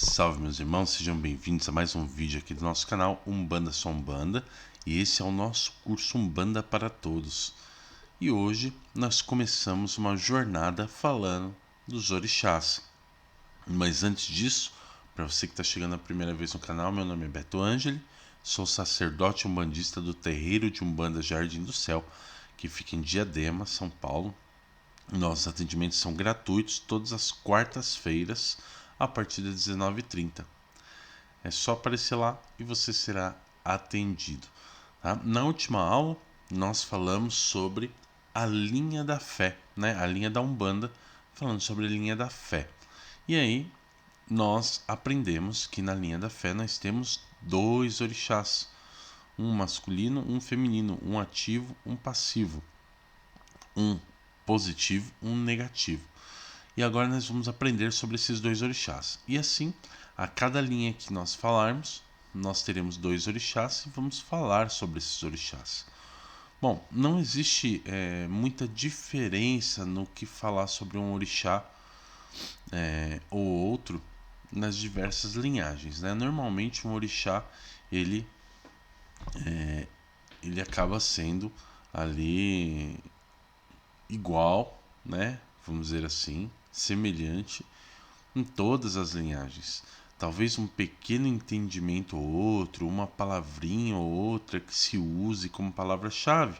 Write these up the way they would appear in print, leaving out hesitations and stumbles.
Salve meus irmãos, sejam bem-vindos a mais um vídeo aqui do nosso canal Umbanda Só Umbanda. E esse é o nosso curso Umbanda para Todos. E hoje nós começamos uma jornada falando dos orixás. Mas antes disso, para você que está chegando a primeira vez no canal, meu nome é Beto Angeli, sou sacerdote umbandista do terreiro de Umbanda Jardim do Céu, que fica em Diadema, São Paulo. Nossos atendimentos são gratuitos todas as quartas-feiras a partir das 19h30. É só aparecer lá e você será atendido. Tá? Na última aula, nós falamos sobre a linha da fé, né? A linha da Umbanda, falando sobre a linha da fé. E aí, nós aprendemos que na linha da fé nós temos dois orixás. Um masculino, um feminino, um ativo, um passivo. Um positivo, um negativo. E agora nós vamos aprender sobre esses dois orixás. E assim, a cada linha que nós falarmos, nós teremos dois orixás e vamos falar sobre esses orixás. Bom, não existe muita diferença no que falar sobre um orixá ou outro nas diversas linhagens, né? Normalmente um orixá ele acaba sendo ali igual, né? Vamos dizer assim, semelhante em todas as linhagens. Talvez um pequeno entendimento ou outro, uma palavrinha ou outra que se use como palavra-chave,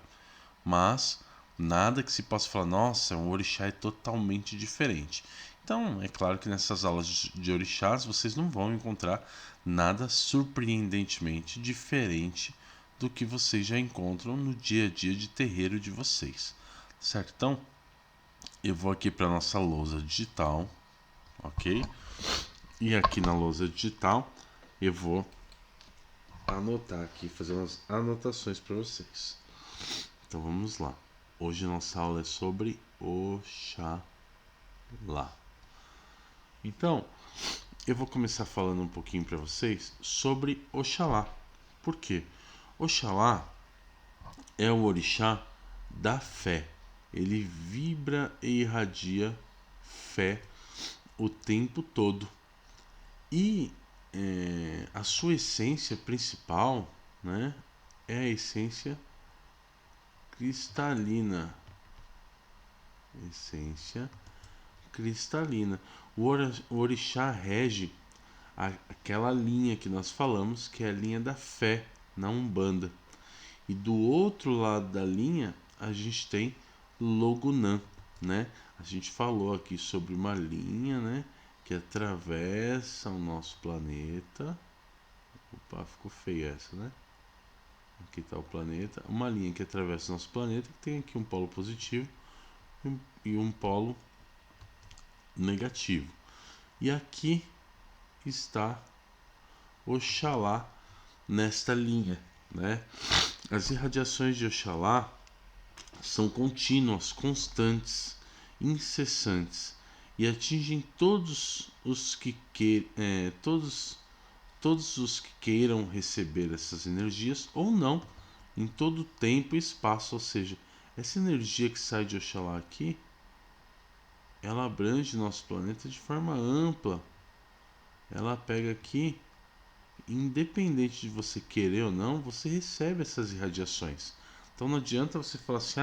mas nada que se possa falar, nossa, um orixá é totalmente diferente. Então, é claro que nessas aulas de orixás vocês não vão encontrar nada surpreendentemente diferente do que vocês já encontram no dia a dia de terreiro de vocês, certo? Então, eu vou aqui para nossa lousa digital, ok? E aqui na lousa digital eu vou anotar aqui, fazer umas anotações para vocês. Então vamos lá. Hoje nossa aula é sobre Oxalá. Então, eu vou começar falando um pouquinho para vocês sobre Oxalá. Por quê? Oxalá é o orixá da fé. Ele vibra e irradia fé o tempo todo. E a sua essência principal, né, é a essência cristalina. Essência cristalina. O orixá rege aquela linha que nós falamos, que é a linha da fé na Umbanda. E do outro lado da linha, a gente tem Logunã, né? A gente falou aqui sobre uma linha, né, que atravessa o nosso planeta. Opa, ficou feia essa, né? Aqui está o planeta. Uma linha que atravessa o nosso planeta, que tem aqui um polo positivo e um polo negativo. E aqui está Oxalá nesta linha, né? As irradiações de Oxalá são contínuas, constantes, incessantes e atingem todos os que queiram receber essas energias ou não, em todo tempo e espaço. Ou seja, essa energia que sai de Oxalá aqui, ela abrange nosso planeta de forma ampla. Ela pega aqui, independente de você querer ou não, você recebe essas irradiações. Então não adianta você falar assim,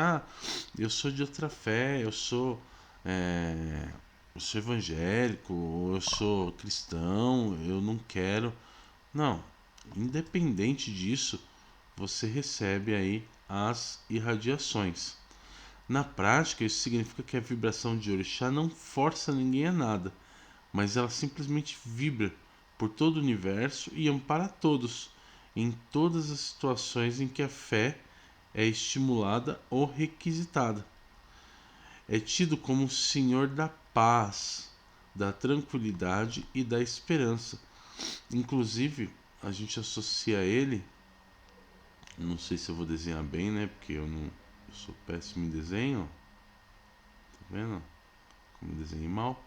eu sou de outra fé, eu sou evangélico, ou eu sou cristão, eu não quero. Não, independente disso, você recebe aí as irradiações. Na prática, isso significa que a vibração de orixá não força ninguém a nada, mas ela simplesmente vibra por todo o universo e ampara todos, em todas as situações em que a fé é estimulada ou requisitada. É tido como o Senhor da paz, da tranquilidade e da esperança. Inclusive, a gente associa ele, não sei se eu vou desenhar bem, né? Porque eu sou péssimo em desenho. Tá vendo? Como eu desenhei mal.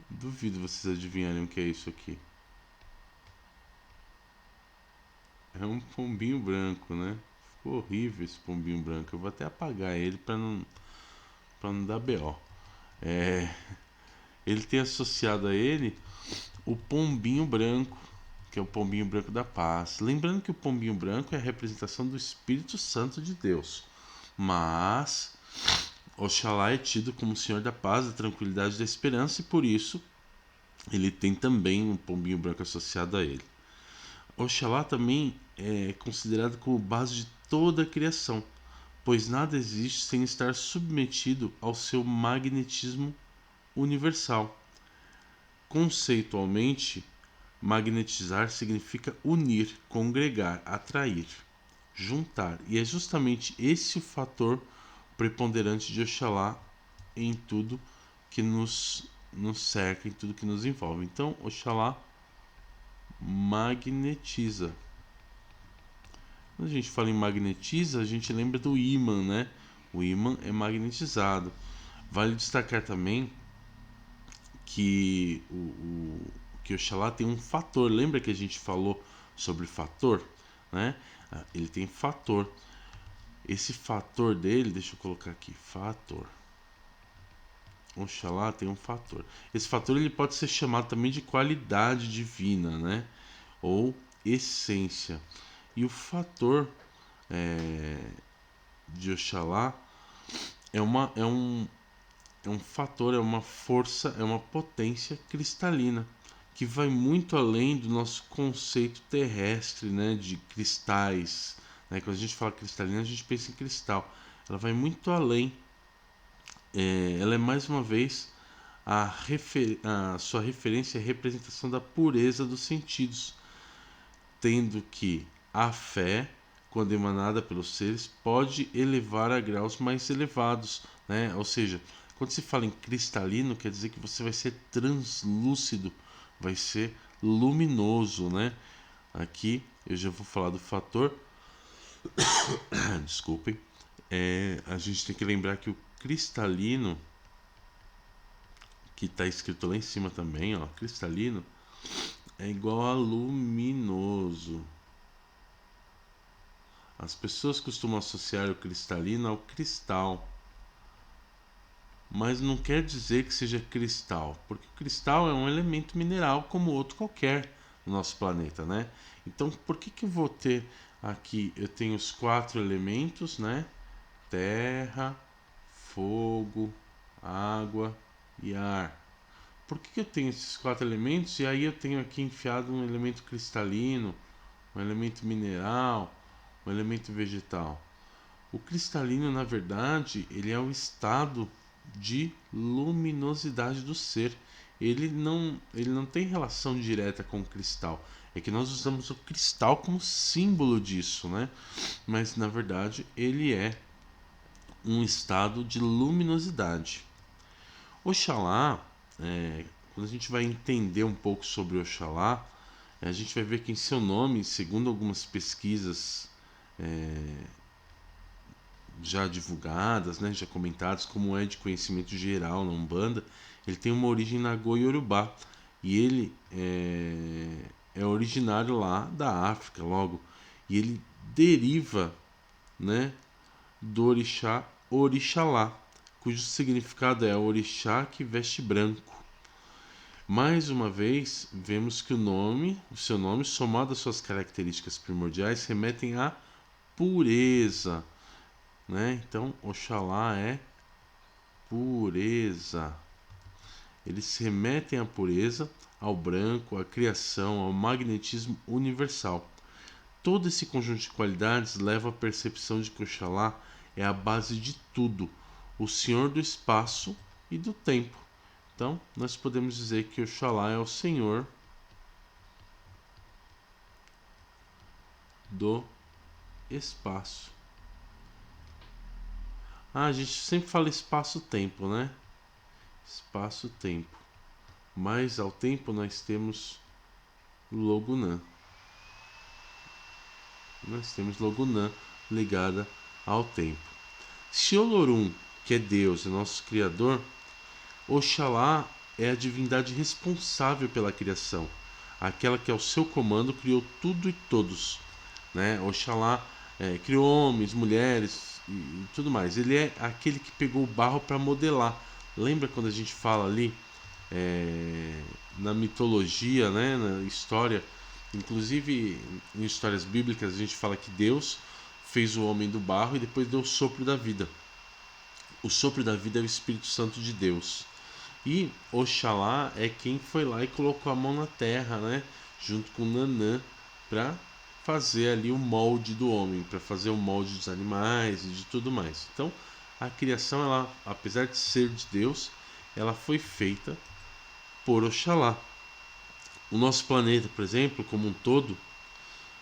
Duvido vocês adivinharem o que é isso aqui. É um pombinho branco, né? Ficou horrível esse pombinho branco. Eu vou até apagar ele para não dar BO. Ele tem associado a ele o pombinho branco, que é o pombinho branco da paz. Lembrando que o pombinho branco é a representação do Espírito Santo de Deus. Mas Oxalá é tido como o Senhor da paz, da tranquilidade e da esperança, e por isso ele tem também um pombinho branco associado a ele. Oxalá também é considerado como base de toda a criação, pois nada existe sem estar submetido ao seu magnetismo universal. Conceitualmente, magnetizar significa unir, congregar, atrair, juntar, e é justamente esse o fator preponderante de Oxalá em tudo que nos cerca, em tudo que nos envolve. Então, Oxalá magnetiza. Quando a gente fala em magnetiza, a gente lembra do ímã, né? O ímã é magnetizado. Vale destacar também que que Oxalá tem um fator. Lembra que a gente falou sobre fator, né? Ele tem fator. Esse fator dele, deixa eu colocar aqui, fator. Oxalá tem um fator. Esse fator ele pode ser chamado também de qualidade divina, né? Ou essência. E o fator de Oxalá é um fator, é uma força, é uma potência cristalina que vai muito além do nosso conceito terrestre, né? De cristais. Né? Quando a gente fala cristalina, a gente pensa em cristal. Ela vai muito além. Ela é mais uma vez a sua referência e representação da pureza dos sentidos, tendo que a fé, quando emanada pelos seres, pode elevar a graus mais elevados, né? Ou seja, quando se fala em cristalino, quer dizer que você vai ser translúcido, vai ser luminoso, né? Aqui eu já vou falar do fator. Desculpem. A gente tem que lembrar que o cristalino, que está escrito lá em cima também, ó, cristalino, é igual a luminoso. As pessoas costumam associar o cristalino ao cristal, mas não quer dizer que seja cristal, porque o cristal é um elemento mineral como outro qualquer no nosso planeta, né? Então, por que eu vou ter aqui? Eu tenho os 4 elementos, né? Terra, fogo, água e ar. Por que eu tenho esses 4 elementos e aí eu tenho aqui enfiado um elemento cristalino, um elemento mineral, um elemento vegetal? O cristalino, na verdade, ele é o estado de luminosidade do ser. Ele não tem relação direta com o cristal. É que nós usamos o cristal como símbolo disso, né? Mas na verdade ele é um estado de luminosidade. Oxalá, quando a gente vai entender um pouco sobre Oxalá, a gente vai ver que em seu nome, segundo algumas pesquisas já divulgadas, né, já comentadas, como é de conhecimento geral na Umbanda, ele tem uma origem na Goiorubá e ele é originário lá da África, logo, e ele deriva, né, do orixá Orixalá, cujo significado é orixá que veste branco. Mais uma vez, vemos que o seu nome, somado às suas características primordiais, remetem à pureza, né? Então, Oxalá é pureza. Eles se remetem à pureza, ao branco, à criação, ao magnetismo universal. Todo esse conjunto de qualidades leva à percepção de que Oxalá é a base de tudo, o Senhor do espaço e do tempo. Então, nós podemos dizer que Oxalá é o Senhor do espaço. A gente sempre fala espaço-tempo, né? Espaço-tempo. Mas ao tempo nós temos Logunã. Nós temos Logunã ligada ao tempo. Se Olorum, que é Deus, é nosso Criador, Oxalá é a divindade responsável pela criação, aquela que ao seu comando criou tudo e todos, né? Oxalá criou homens, mulheres e tudo mais. Ele é aquele que pegou o barro para modelar. Lembra quando a gente fala ali na mitologia, né, na história, inclusive em histórias bíblicas, a gente fala que Deus fez o homem do barro e depois deu o sopro da vida. O sopro da vida é o Espírito Santo de Deus. E Oxalá é quem foi lá e colocou a mão na terra, né, junto com Nanã, para fazer ali o molde do homem, para fazer o molde dos animais e de tudo mais. Então, a criação, ela, apesar de ser de Deus, ela foi feita por Oxalá. O nosso planeta, por exemplo, como um todo,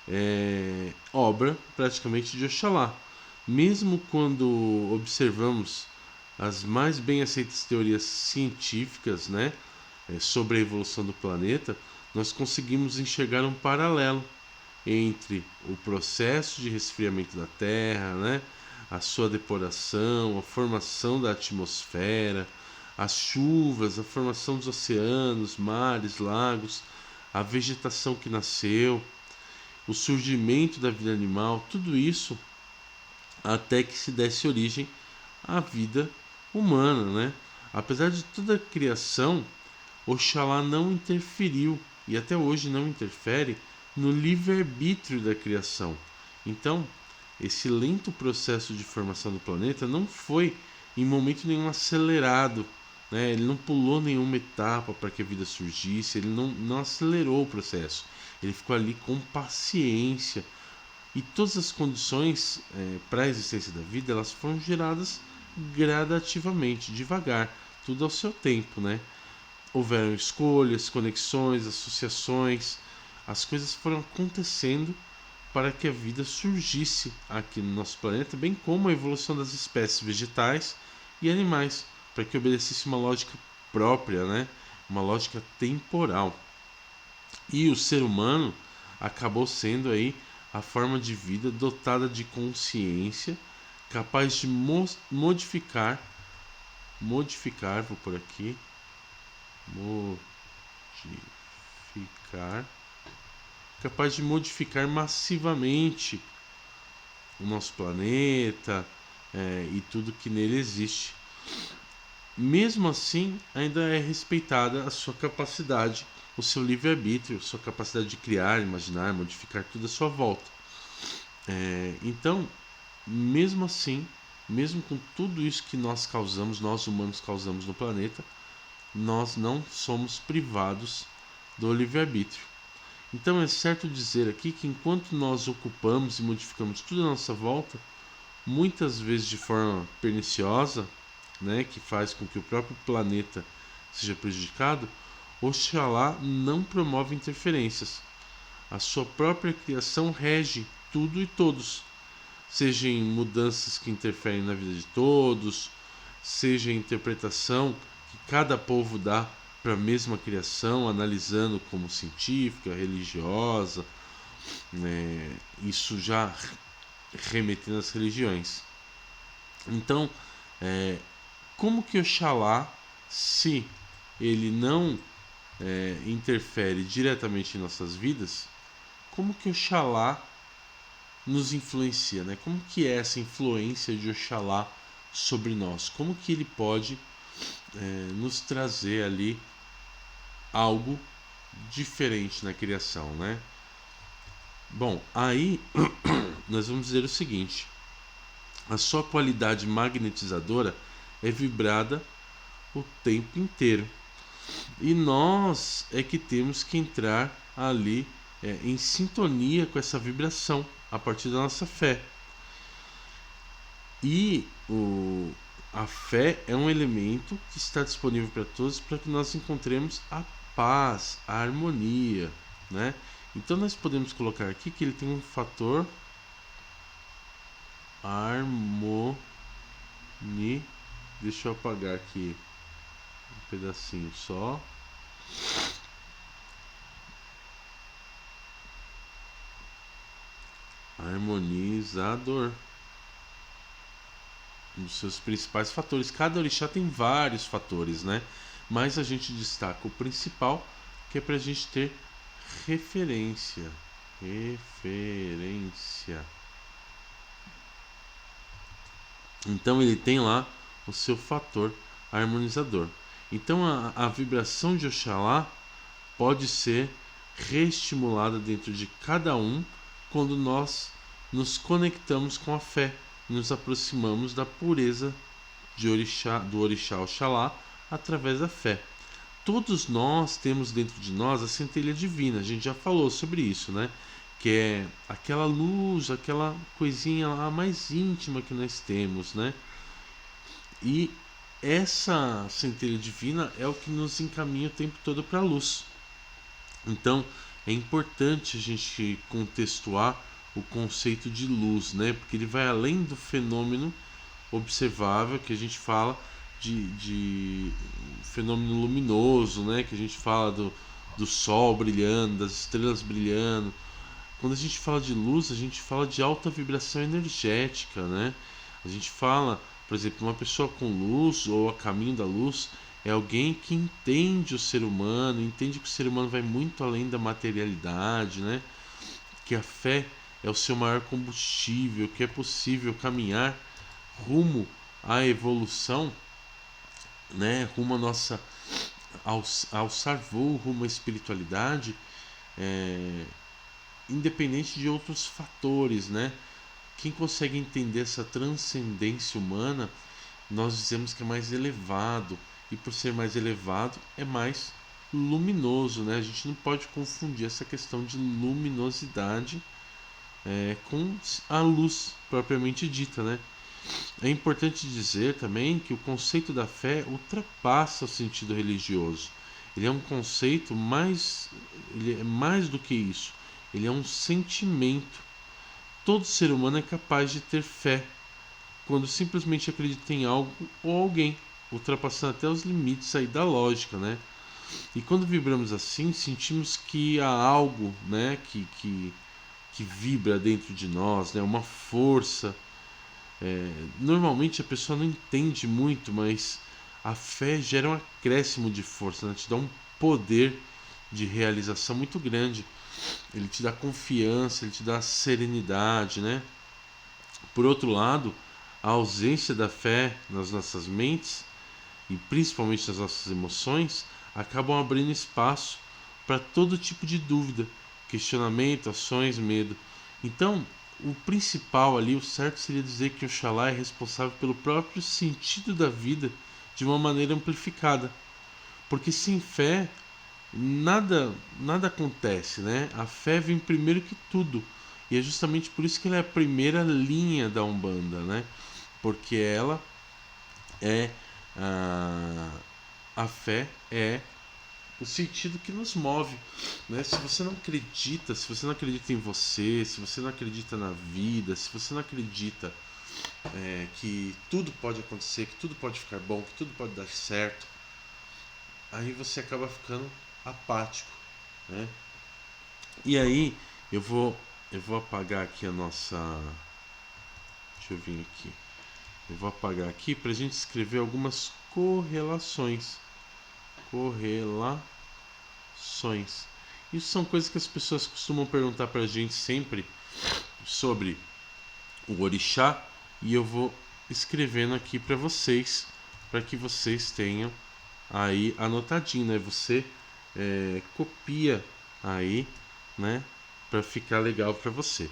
é obra praticamente de Oxalá. Mesmo quando observamos as mais bem aceitas teorias científicas, né, sobre a evolução do planeta, nós conseguimos enxergar um paralelo entre o processo de resfriamento da Terra, né, a sua depuração, a formação da atmosfera, as chuvas, a formação dos oceanos, mares, lagos, a vegetação que nasceu, o surgimento da vida animal, tudo isso até que se desse origem à vida humana, né? Apesar de toda a criação, Oxalá não interferiu e até hoje não interfere no livre-arbítrio da criação. Então, esse lento processo de formação do planeta não foi em momento nenhum acelerado, né? Ele não pulou nenhuma etapa para que a vida surgisse, ele não acelerou o processo. Ele ficou ali com paciência. E todas as condições para a existência da vida, elas foram geradas gradativamente, devagar, tudo ao seu tempo, né? Houveram escolhas, conexões, associações, as coisas foram acontecendo para que a vida surgisse aqui no nosso planeta, bem como a evolução das espécies vegetais e animais, para que obedecesse uma lógica própria, né? Uma lógica temporal. E o ser humano acabou sendo aí a forma de vida dotada de consciência, capaz de modificar, vou por aqui, modificar, capaz de modificar massivamente o nosso planeta e tudo que nele existe. Mesmo assim, ainda é respeitada a sua capacidade, o seu livre-arbítrio, sua capacidade de criar, imaginar, modificar tudo à sua volta. Então, mesmo assim, mesmo com tudo isso que nós causamos, nós humanos causamos no planeta, nós não somos privados do livre-arbítrio. Então é certo dizer aqui que enquanto nós ocupamos e modificamos tudo à nossa volta, muitas vezes de forma perniciosa, né, que faz com que o próprio planeta seja prejudicado, Oxalá não promove interferências. A sua própria criação rege tudo e todos, seja em mudanças que interferem na vida de todos, seja em interpretação que cada povo dá para a mesma criação, analisando como científica, religiosa, né, isso já remetendo às religiões. Então, como que Oxalá, se ele não interfere diretamente em nossas vidas, como que Oxalá nos influencia, né? Como que é essa influência de Oxalá sobre nós? Como que ele pode nos trazer ali algo diferente na criação, né? Bom, aí nós vamos dizer o seguinte: a sua qualidade magnetizadora é vibrada o tempo inteiro. E nós é que temos que entrar ali em sintonia com essa vibração a partir da nossa fé. E a fé é um elemento que está disponível para todos para que nós encontremos a paz, a harmonia, né? Então nós podemos colocar aqui que ele tem um fator harmonia. Deixa eu apagar aqui um pedacinho só. Harmonizador. Um dos seus principais fatores. Cada orixá tem vários fatores, né? Mas a gente destaca o principal, que é para a gente ter referência. Então ele tem lá o seu fator harmonizador. Então a vibração de Oxalá pode ser reestimulada dentro de cada um quando nós nos conectamos com a fé, nos aproximamos da pureza do Orixá Oxalá através da fé. Todos nós temos dentro de nós a centelha divina, a gente já falou sobre isso, né? Que é aquela luz, aquela coisinha lá mais íntima que nós temos, né? E essa centelha divina é o que nos encaminha o tempo todo para a luz. Então é importante a gente contextuar o conceito de luz, né? Porque ele vai além do fenômeno observável que a gente fala de fenômeno luminoso, né? Que a gente fala do sol brilhando, das estrelas brilhando. Quando a gente fala de luz, a gente fala de alta vibração energética, né? A gente fala, por exemplo, uma pessoa com luz ou a caminho da luz é alguém que entende o ser humano, entende que o ser humano vai muito além da materialidade, né? Que a fé é o seu maior combustível, que é possível caminhar rumo à evolução, né? Rumo à nossa alçar voo, rumo à espiritualidade, é, independente de outros fatores, né? Quem consegue entender essa transcendência humana, nós dizemos que é mais elevado, e por ser mais elevado é mais luminoso, né? A gente não pode confundir essa questão de luminosidade com a luz propriamente dita, né? É importante dizer também que o conceito da fé ultrapassa o sentido religioso. Ele é um conceito ele é mais do que isso. Ele é um sentimento. Todo ser humano é capaz de ter fé quando simplesmente acredita em algo ou alguém, ultrapassando até os limites aí da lógica, né? E quando vibramos assim, sentimos que há algo, né, que vibra dentro de nós, né, uma força. Normalmente a pessoa não entende muito, mas a fé gera um acréscimo de força, né? Te dá um poder de realização muito grande. Ele te dá confiança, ele te dá serenidade, né? Por outro lado, a ausência da fé nas nossas mentes e principalmente nas nossas emoções acabam abrindo espaço para todo tipo de dúvida, questionamento, ações, medo. Então, o principal ali, o certo seria dizer que Oxalá é responsável pelo próprio sentido da vida de uma maneira amplificada. Porque sem fé, nada acontece, né? A fé vem primeiro que tudo. E é justamente por isso que ela é a primeira linha da Umbanda, né? Porque ela é a fé é o sentido que nos move, né? Se você não acredita, se você não acredita em você, se você não acredita na vida, se você não acredita que tudo pode acontecer, que tudo pode ficar bom, que tudo pode dar certo, aí você acaba ficando apático, né? E aí eu vou apagar aqui a nossa, deixa eu vir aqui, eu vou apagar aqui para a gente escrever algumas correlações. Isso são coisas que as pessoas costumam perguntar pra gente sempre sobre o orixá, e eu vou escrevendo aqui para que vocês tenham aí anotadinho, né? Você copia aí, né? Para ficar legal para você.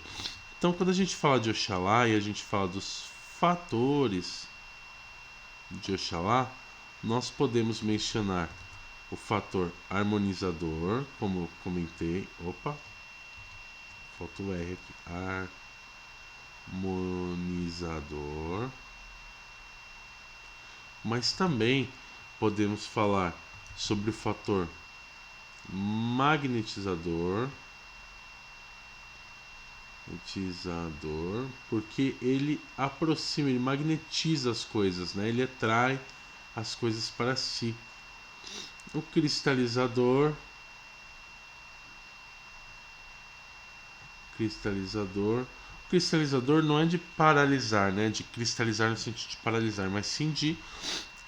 Então, quando a gente fala de Oxalá e a gente fala dos fatores de Oxalá, nós podemos mencionar o fator harmonizador, como eu comentei. Opa, falta o R aqui. Harmonizador. Mas também podemos falar sobre o fator magnetizador. Porque ele aproxima, ele magnetiza as coisas, né? Ele atrai as coisas para si. O cristalizador o cristalizador não é de paralisar, né? De cristalizar no sentido de paralisar, mas sim de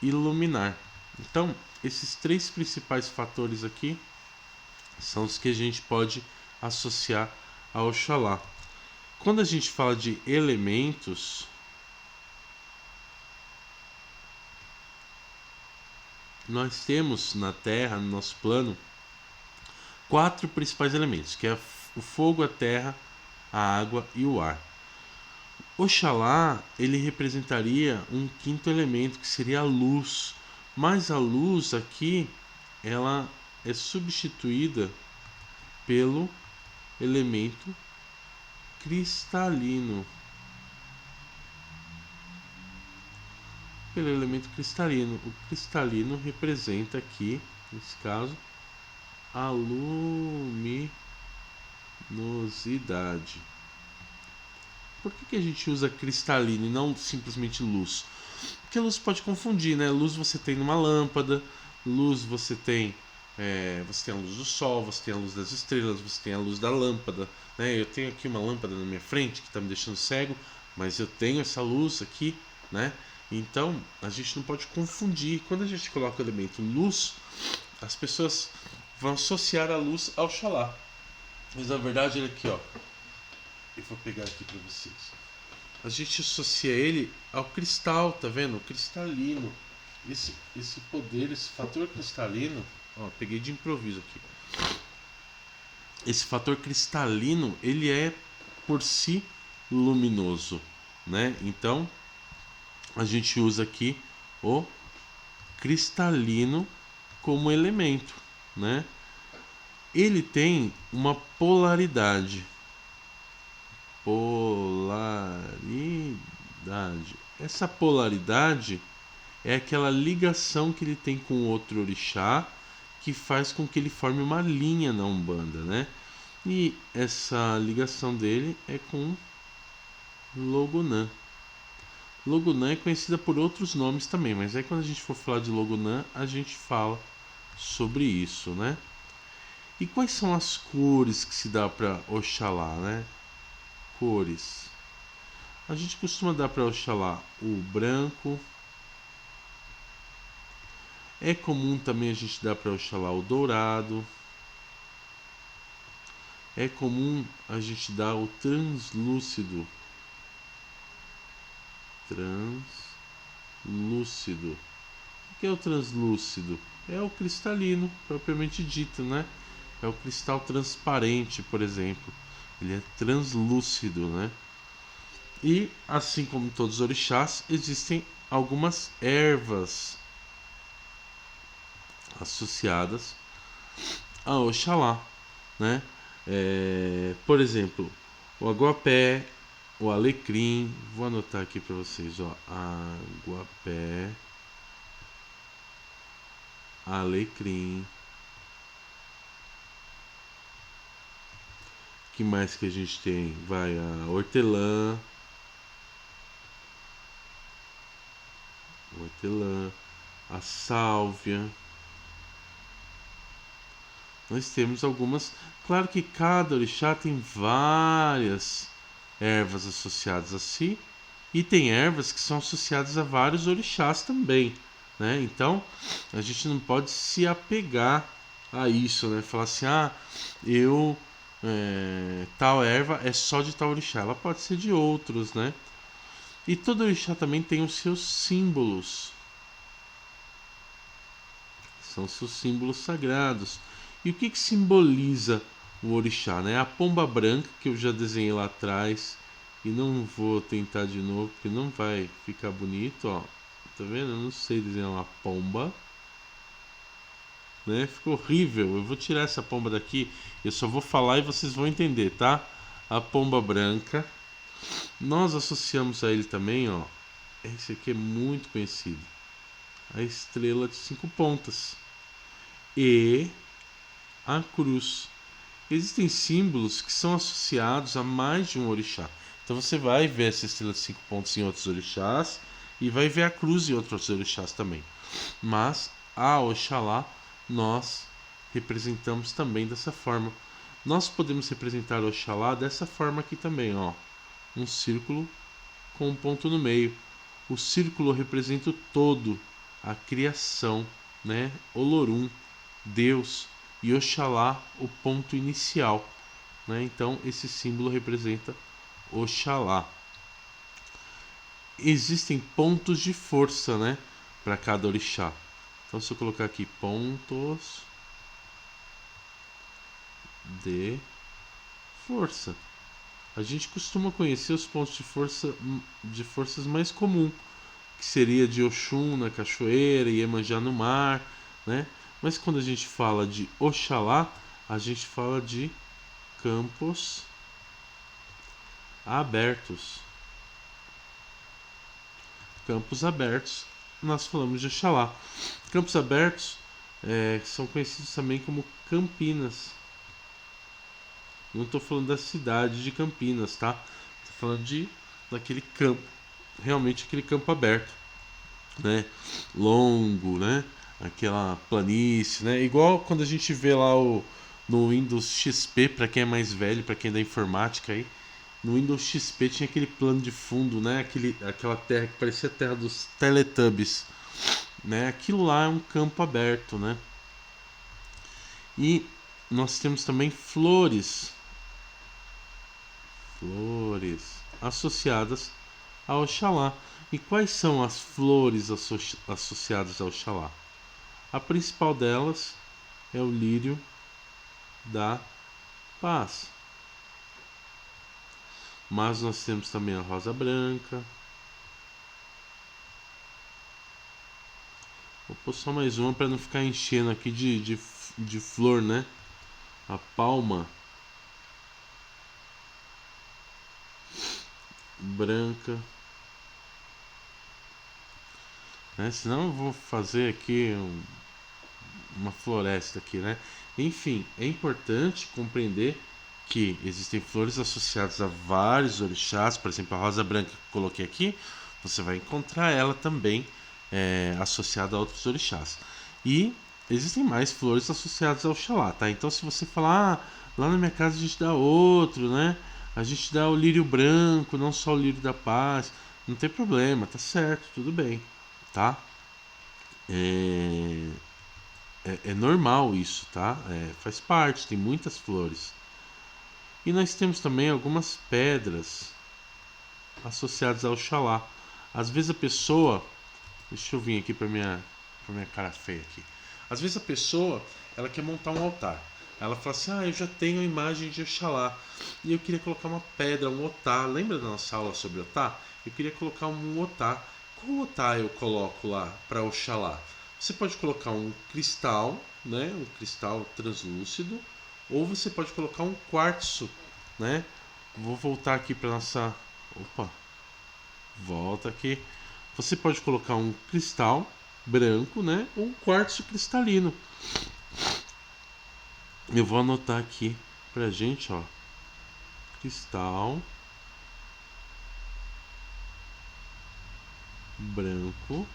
iluminar. Então, esses três principais fatores aqui são os que a gente pode associar a Oxalá. Quando a gente fala de elementos, nós temos na Terra, no nosso plano, 4 principais elementos, que é o fogo, a terra, a água e o ar. Oxalá, ele representaria um quinto elemento, que seria a luz. Mas a luz aqui, ela é substituída pelo elemento cristalino. Pelo elemento cristalino. O cristalino representa aqui, nesse caso, a luminosidade. Por que a gente usa cristalino e não simplesmente luz? Porque a luz pode confundir, né? Luz você tem numa lâmpada, luz você tem a luz do sol, você tem a luz das estrelas, você tem a luz da lâmpada, né? Eu tenho aqui uma lâmpada na minha frente que está me deixando cego, mas eu tenho essa luz aqui, né? Então a gente não pode confundir. Quando a gente coloca o elemento luz, as pessoas vão associar a luz ao Oxalá. Mas na verdade ele aqui, ó. Eu vou pegar aqui para vocês. A gente associa ele ao cristal, tá vendo? O cristalino. Esse poder, esse fator cristalino. Ó, peguei de improviso aqui. Esse fator cristalino, ele é por si luminoso, né? Então, a gente usa aqui o cristalino como elemento, né? Ele tem uma polaridade. Essa polaridade é aquela ligação que ele tem com outro orixá que faz com que ele forme uma linha na Umbanda, né? E essa ligação dele é com Logonã. Logonã é conhecida por outros nomes também, mas aí quando a gente for falar de Logonã, a gente fala sobre isso, né? E quais são as cores que se dá para Oxalá, né? Cores. A gente costuma dar para Oxalá o branco. É comum também a gente dar para Oxalá o dourado. É comum a gente dar o translúcido. Translúcido. O que é o translúcido? É o cristalino, propriamente dito, né? É o cristal transparente, por exemplo. Ele é translúcido, né? E, assim como todos os orixás, existem algumas ervas associadas a Oxalá, né? Por exemplo, o aguapé, o alecrim. Vou anotar aqui para vocês, ó. Aguapé, alecrim. Que mais que a gente tem? Vai a hortelã, a sálvia. Nós temos algumas. Claro que cada orixá tem várias ervas associadas a si, e tem ervas que são associadas a vários orixás também, né? Então a gente não pode se apegar a isso, né? Falar assim, eu tal erva é só de tal orixá. Ela pode ser de outros, né? E todo orixá também tem os seus símbolos. São seus símbolos sagrados. E o que simboliza o orixá, né? A pomba branca, que eu já desenhei lá atrás, e não vou tentar de novo, porque não vai ficar bonito, ó. Tá vendo? Eu não sei desenhar uma pomba, né? Ficou horrível. Eu vou tirar essa pomba daqui, eu só vou falar e vocês vão entender, tá? A pomba branca. Nós associamos a ele também, ó. Esse aqui é muito conhecido. A estrela de 5 pontas. E a cruz. Existem símbolos que são associados a mais de um orixá. Então você vai ver essa estrela de 5 pontos em outros orixás e vai ver a cruz em outros orixás também. Mas a Oxalá nós representamos também dessa forma. Nós podemos representar Oxalá dessa forma aqui também, ó. Um círculo com um ponto no meio. O círculo representa o todo, a criação, né? Olorum, Deus, e Oxalá o ponto inicial, né? Então esse símbolo representa Oxalá. Existem pontos de força, né, para cada orixá. Então se eu colocar aqui pontos de força. A gente costuma conhecer os pontos de forças mais comuns, que seria de Oxum na cachoeira, Iemanjá no mar, né? Mas quando a gente fala de Oxalá, a gente fala de campos abertos. Campos abertos, nós falamos de Oxalá. Campos abertos são conhecidos também como Campinas. Não estou falando da cidade de Campinas, tá? Estou falando daquele campo, realmente aquele campo aberto, né? Longo, né? Aquela planície, né? Igual quando a gente vê lá no Windows XP, para quem é mais velho, para quem é da informática aí, no Windows XP tinha aquele plano de fundo, né? Aquela terra que parecia a terra dos Teletubbies, né? Aquilo lá é um campo aberto, né? E nós temos também flores associadas ao Oxalá. E quais são as flores associadas ao Oxalá? A principal delas é o lírio da paz. Mas nós temos também a rosa branca. Vou pôr só mais uma para não ficar enchendo aqui de flor, né? A palma branca, né? Senão eu vou fazer aqui uma floresta aqui, né? Enfim, é importante compreender que existem flores associadas a vários orixás. Por exemplo, a rosa branca que eu coloquei aqui, você vai encontrar ela também associada a outros orixás. E existem mais flores associadas ao Oxalá, tá? Então se você falar, lá na minha casa a gente dá outro, né? A gente dá o lírio branco, não só o lírio da paz. Não tem problema, tá certo, tudo bem, tá? É, é normal isso, tá? Faz parte, tem muitas flores. E nós temos também algumas pedras associadas ao Oxalá. Às vezes a pessoa, deixa eu vir aqui para minha cara feia aqui. Às vezes a pessoa, ela quer montar um altar. Ela fala assim: "Ah, eu já tenho a imagem de Oxalá e eu queria colocar uma pedra, um otá. Lembra da nossa aula sobre otá? Eu queria colocar um otá. Qual otá eu coloco lá para Oxalá? Você pode colocar um cristal, né? Um cristal translúcido, ou você pode colocar um quartzo, né? Vou voltar aqui para nossa. Opa, volta aqui. Você pode colocar um cristal branco, né? Ou um quartzo cristalino. Eu vou anotar aqui pra gente, ó. Cristal branco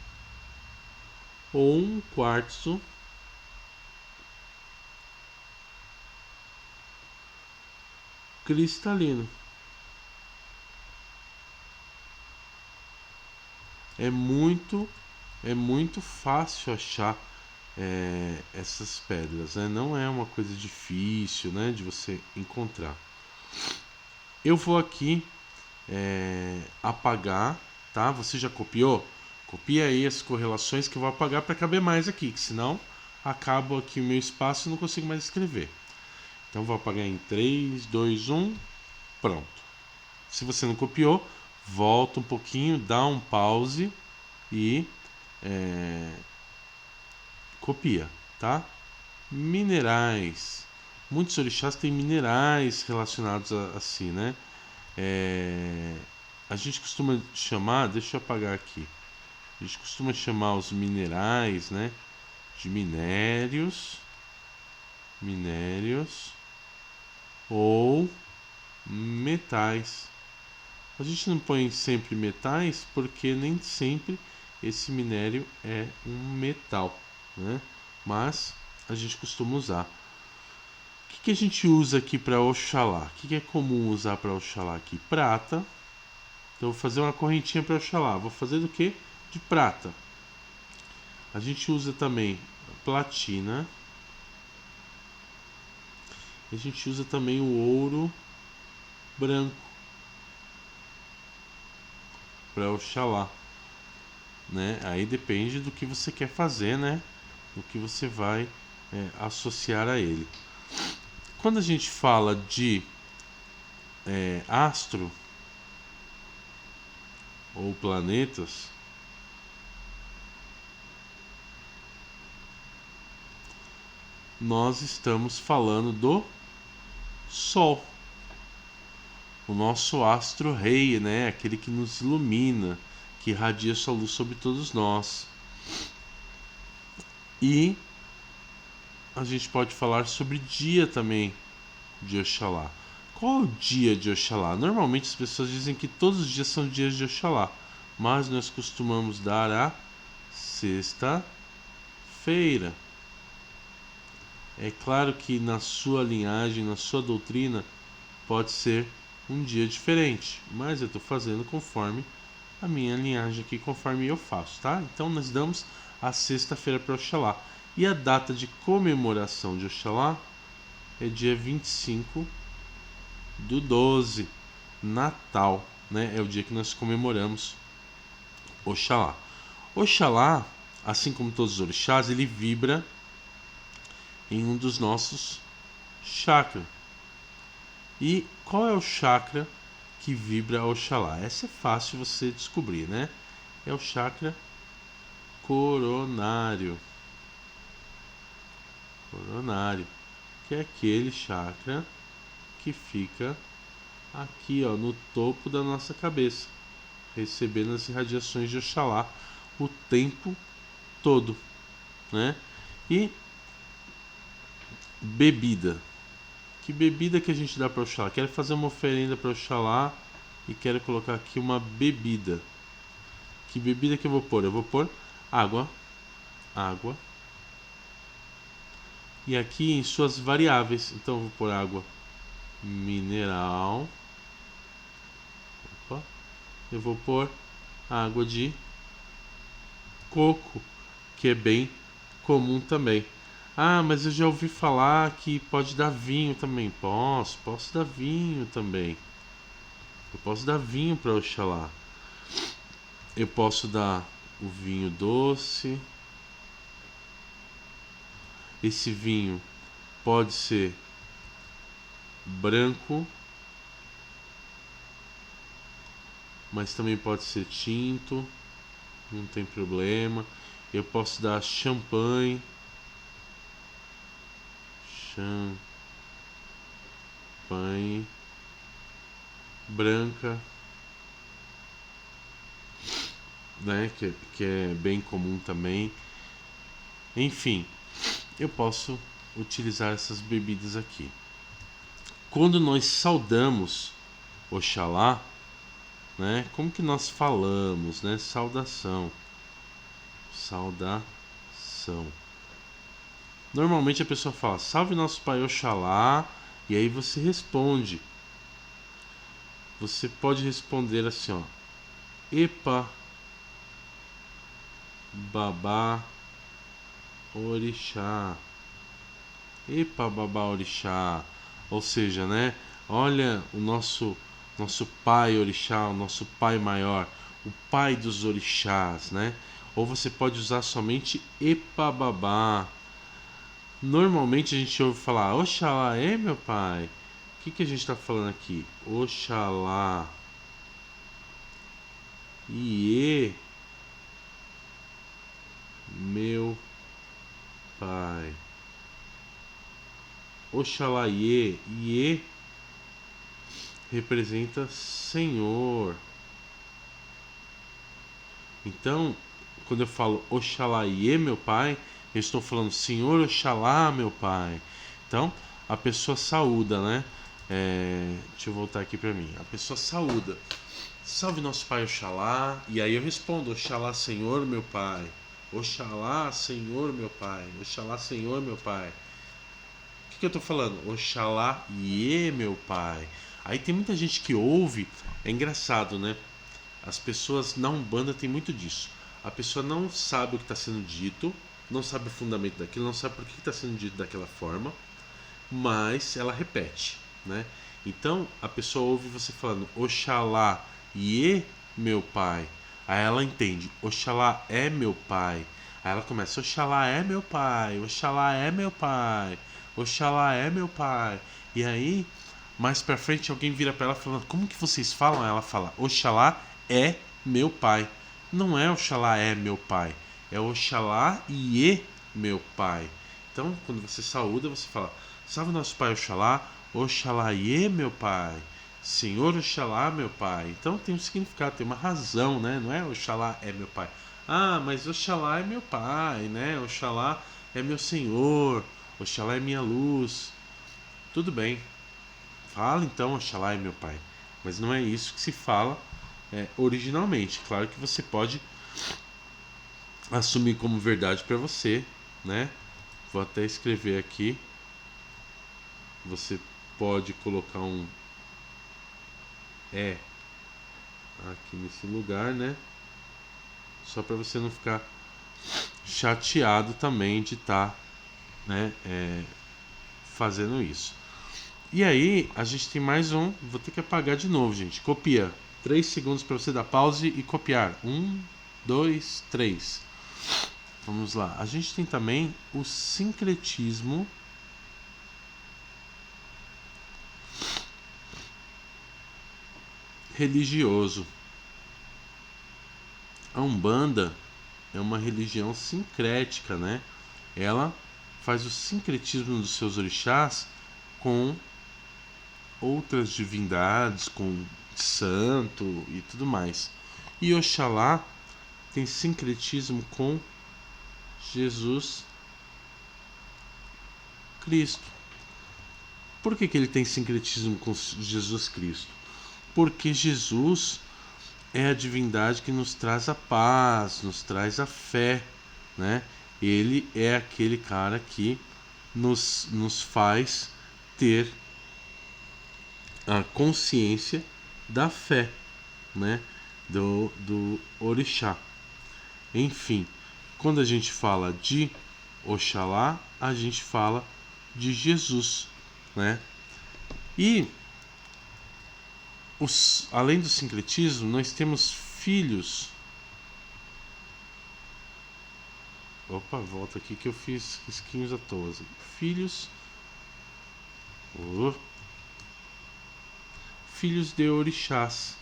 ou um quartzo cristalino. É muito fácil achar essas pedras, né? Não é uma coisa difícil, né, de você encontrar. Eu vou aqui apagar, tá? Você já copiou? Copia aí as correlações que eu vou apagar para caber mais aqui, que senão acabo aqui o meu espaço e não consigo mais escrever. Então vou apagar em 3, 2, 1, pronto. Se você não copiou, volta um pouquinho, dá um pause e copia, tá? Minerais. Muitos orixás têm minerais relacionados assim, né? A gente costuma chamar, deixa eu apagar aqui. A gente costuma chamar os minerais, né, de minérios ou metais. A gente não põe sempre metais porque nem sempre esse minério é um metal, né? Mas a gente costuma usar. O que a gente usa aqui para Oxalá? O que é comum usar para Oxalá aqui? Prata. Então eu vou fazer uma correntinha para Oxalá. Vou fazer do que? De prata. A gente usa também platina. A gente usa também o ouro branco para Oxalá, né? Aí depende do que você quer fazer, né? Do que você vai associar a ele. quando a gente fala de astro ou planetas, nós estamos falando do Sol, o nosso astro-rei, né? Aquele que nos ilumina, que irradia sua luz sobre todos nós. E a gente pode falar sobre dia também de Oxalá. Qual é o dia de Oxalá? Normalmente as pessoas dizem que todos os dias são dias de Oxalá, mas nós costumamos dar a sexta-feira. É claro que na sua linhagem, na sua doutrina, pode ser um dia diferente, mas eu estou fazendo conforme a minha linhagem aqui, conforme eu faço, tá? Então nós damos a sexta-feira para Oxalá. E a data de comemoração de Oxalá é dia 25/12, Natal, né? É o dia que nós comemoramos Oxalá. Oxalá, assim como todos os orixás, ele vibra em um dos nossos chakras. E qual é o chakra que vibra Oxalá? Essa é fácil você descobrir, né? É o chakra coronário. Coronário, que é aquele chakra que fica aqui, ó, no topo da nossa cabeça, recebendo as irradiações de Oxalá o tempo todo, né? E bebida. Que bebida que a gente dá para Oxalá? Quero fazer uma oferenda para Oxalá e quero colocar aqui uma bebida. Que bebida que eu vou pôr? Eu vou pôr água. E aqui em suas variáveis. Então eu vou pôr água mineral. Opa. Eu vou pôr água de coco, que é bem comum também. Ah, mas eu já ouvi falar que pode dar vinho também. Posso dar vinho também. Eu posso dar vinho para Oxalá. Eu posso dar o vinho doce. Esse vinho pode ser branco, mas também pode ser tinto, não tem problema. Eu posso dar champanhe, branca, né, que é bem comum também. Enfim, eu posso utilizar essas bebidas aqui. Quando nós saudamos Oxalá, né, como que nós falamos, né? Saudação. Normalmente a pessoa fala: salve nosso pai Oxalá, e aí você responde. Você pode responder assim, ó: Epa, babá, orixá. Epa, babá, orixá. Ou seja, né? Olha o nosso pai orixá, o nosso pai maior, o pai dos orixás, né? Ou você pode usar somente Epa, babá. Normalmente a gente ouve falar: Oxalá é meu pai. O que a gente está falando aqui? Oxalá. Iê, meu pai. Oxalá Iê. Iê representa Senhor. Então, quando eu falo Oxalá Iê, meu pai, eu estou falando Senhor Oxalá, meu pai. Então, a pessoa saúda, né? Deixa eu voltar aqui para mim. A pessoa saúda. Salve nosso pai Oxalá. E aí eu respondo: Oxalá, Senhor, meu pai. Oxalá, Senhor, meu pai. Oxalá, Senhor, meu pai. O que eu tô falando? Oxalá, Iê, meu pai. Aí tem muita gente que ouve. É engraçado, né? As pessoas na Umbanda tem muito disso. A pessoa não sabe o que está sendo dito, não sabe o fundamento daquilo, não sabe por que está sendo dito daquela forma, mas ela repete, né? Então a pessoa ouve você falando Oxalá, Iê, meu pai. Aí ela entende: Oxalá é meu pai. Aí ela começa: Oxalá é meu pai, Oxalá é meu pai, Oxalá é meu pai. E aí, mais pra frente, alguém vira pra ela falando, como que vocês falam? Ela fala, Oxalá é meu pai. Não é Oxalá é meu pai, é Oxalá e meu pai. Então, quando você saúda, você fala, salve nosso pai Oxalá, Oxalá e meu pai. Senhor Oxalá, meu pai. Então tem um significado, tem uma razão, né? Não é Oxalá é meu pai. Ah, mas Oxalá é meu pai, né? Oxalá é meu Senhor. Oxalá é minha luz. Tudo bem. Fala então Oxalá é meu pai. Mas não é isso que se fala originalmente. Claro que você pode assumir como verdade para você, né? Vou até escrever aqui. Você pode colocar um aqui nesse lugar, né? Só para você não ficar chateado também de estar, né, fazendo isso. E aí a gente tem mais um. Vou ter que apagar de novo, gente. Copia. 3 segundos para você dar pause e copiar. 1, 2, 3. Vamos lá. A gente tem também o sincretismo religioso. A Umbanda é uma religião sincrética, né? Ela faz o sincretismo dos seus orixás com outras divindades, com santo e tudo mais. E Oxalá tem sincretismo com Jesus Cristo. Por que ele tem sincretismo com Jesus Cristo? Porque Jesus é a divindade que nos traz a paz, nos traz a fé, né? Ele é aquele cara que nos faz ter a consciência da fé, né? Do orixá. Enfim, quando a gente fala de Oxalá, a gente fala de Jesus, né? E além do sincretismo, nós temos filhos. Opa, volta aqui que eu fiz risquinhos à toa. Filhos. Filhos de orixás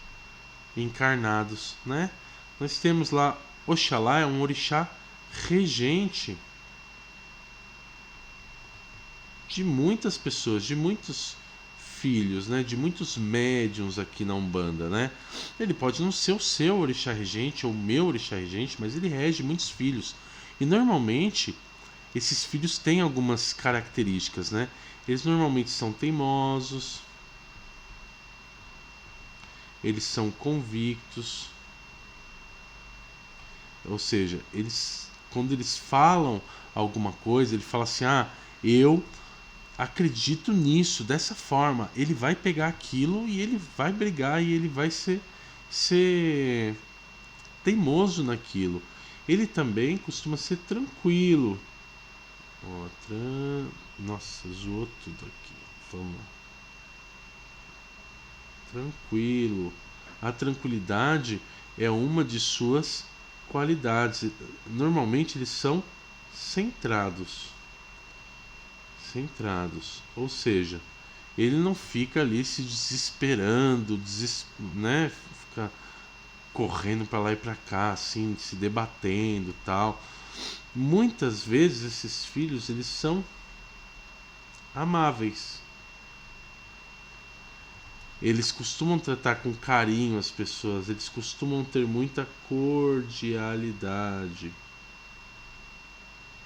encarnados, né? Nós temos lá Oxalá é um orixá regente de muitas pessoas, de muitos filhos, né? De muitos médiums aqui na Umbanda, né? Ele pode não ser o seu orixá regente ou o meu orixá regente, mas ele rege muitos filhos. E normalmente esses filhos têm algumas características, né? Eles normalmente são teimosos, eles são convictos, ou seja, eles quando eles falam alguma coisa, ele fala assim: "Ah, eu acredito nisso, dessa forma". Ele vai pegar aquilo e ele vai brigar e ele vai ser teimoso naquilo. Ele também costuma ser tranquilo. Ó, nossa, zoou tudo aqui. Vamos lá. Tranquilo. A tranquilidade é uma de suas qualidades. Normalmente eles são centrados. Centrados. Ou seja, ele não fica ali se desesperando, né? Fica correndo para lá e para cá, assim, se debatendo, tal. Muitas vezes esses filhos, eles são amáveis. Eles costumam tratar com carinho as pessoas, eles costumam ter muita cordialidade.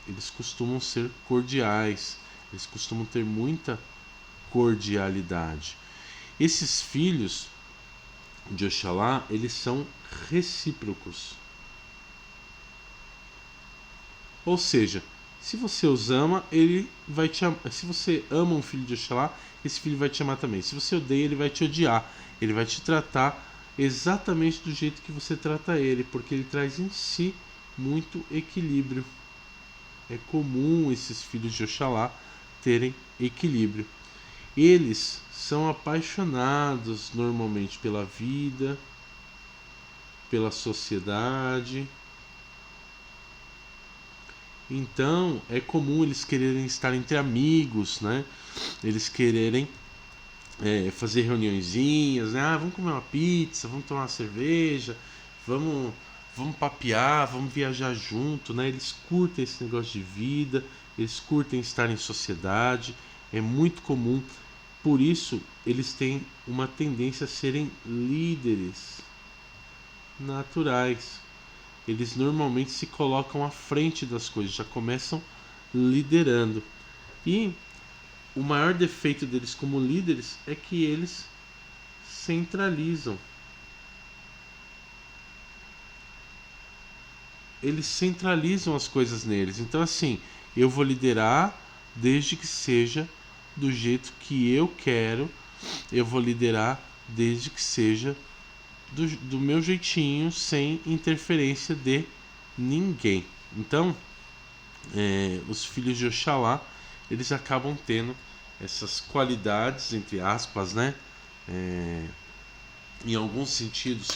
Eles costumam ser cordiais, eles costumam ter muita cordialidade. Esses filhos de Oxalá, eles são recíprocos. Ou seja, se você os ama, ele vai te amar. Se você ama um filho de Oxalá, esse filho vai te amar também. Se você odeia, ele vai te odiar. Ele vai te tratar exatamente do jeito que você trata ele, porque ele traz em si muito equilíbrio. É comum esses filhos de Oxalá terem equilíbrio. Eles são apaixonados normalmente pela vida, pela sociedade. Então é comum eles quererem estar entre amigos, né? Eles quererem fazer reuniõezinhas, né? Vamos comer uma pizza, vamos tomar uma cerveja, vamos, vamos papear, vamos viajar junto, né? Eles curtem esse negócio de vida, eles curtem estar em sociedade, é muito comum. Por isso, eles têm uma tendência a serem líderes naturais. Eles normalmente se colocam à frente das coisas, já começam liderando. E o maior defeito deles como líderes é que eles centralizam. Eles centralizam as coisas neles. Então, assim, eu vou liderar desde que seja do jeito que eu quero. Eu vou liderar desde que seja do meu jeitinho, sem interferência de ninguém. Então, os filhos de Oxalá, eles acabam tendo essas qualidades, entre aspas, né? É, em alguns sentidos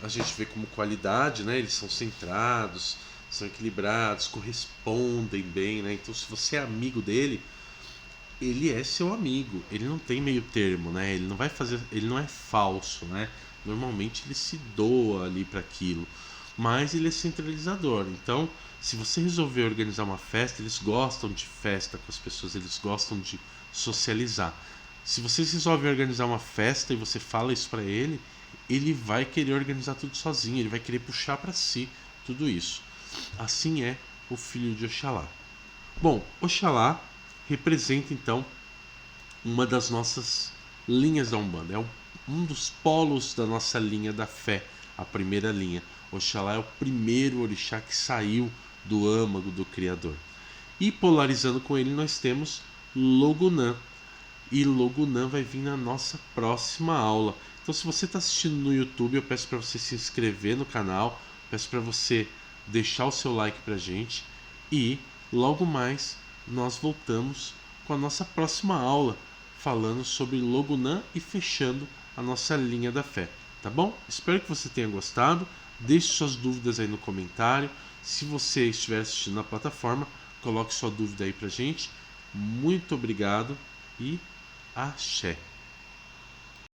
a gente vê como qualidade, né? Eles são centrados, são equilibrados, correspondem bem, né? Então, se você é amigo dele, ele é seu amigo, ele não tem meio termo, né? Ele não vai fazer, ele não é falso, né? Normalmente ele se doa ali para aquilo, mas ele é centralizador. Então, se você resolver organizar uma festa, eles gostam de festa com as pessoas, eles gostam de socializar. Se vocês resolvem organizar uma festa e você fala isso para ele, ele vai querer organizar tudo sozinho, ele vai querer puxar para si tudo isso. Assim é o filho de Oxalá. Bom, Oxalá representa então uma das nossas linhas da Umbanda, é um dos polos da nossa linha da fé, a primeira linha. Oxalá é o primeiro orixá que saiu do âmago do Criador. E polarizando com ele nós temos Logunã. E Logunã vai vir na nossa próxima aula. Então, se você está assistindo no YouTube, eu peço para você se inscrever no canal, peço para você deixar o seu like para a gente e logo mais nós voltamos com a nossa próxima aula, falando sobre Logunã e fechando a nossa linha da fé. Tá bom? Espero que você tenha gostado. Deixe suas dúvidas aí no comentário. Se você estiver assistindo na plataforma, coloque sua dúvida aí pra gente. Muito obrigado e axé.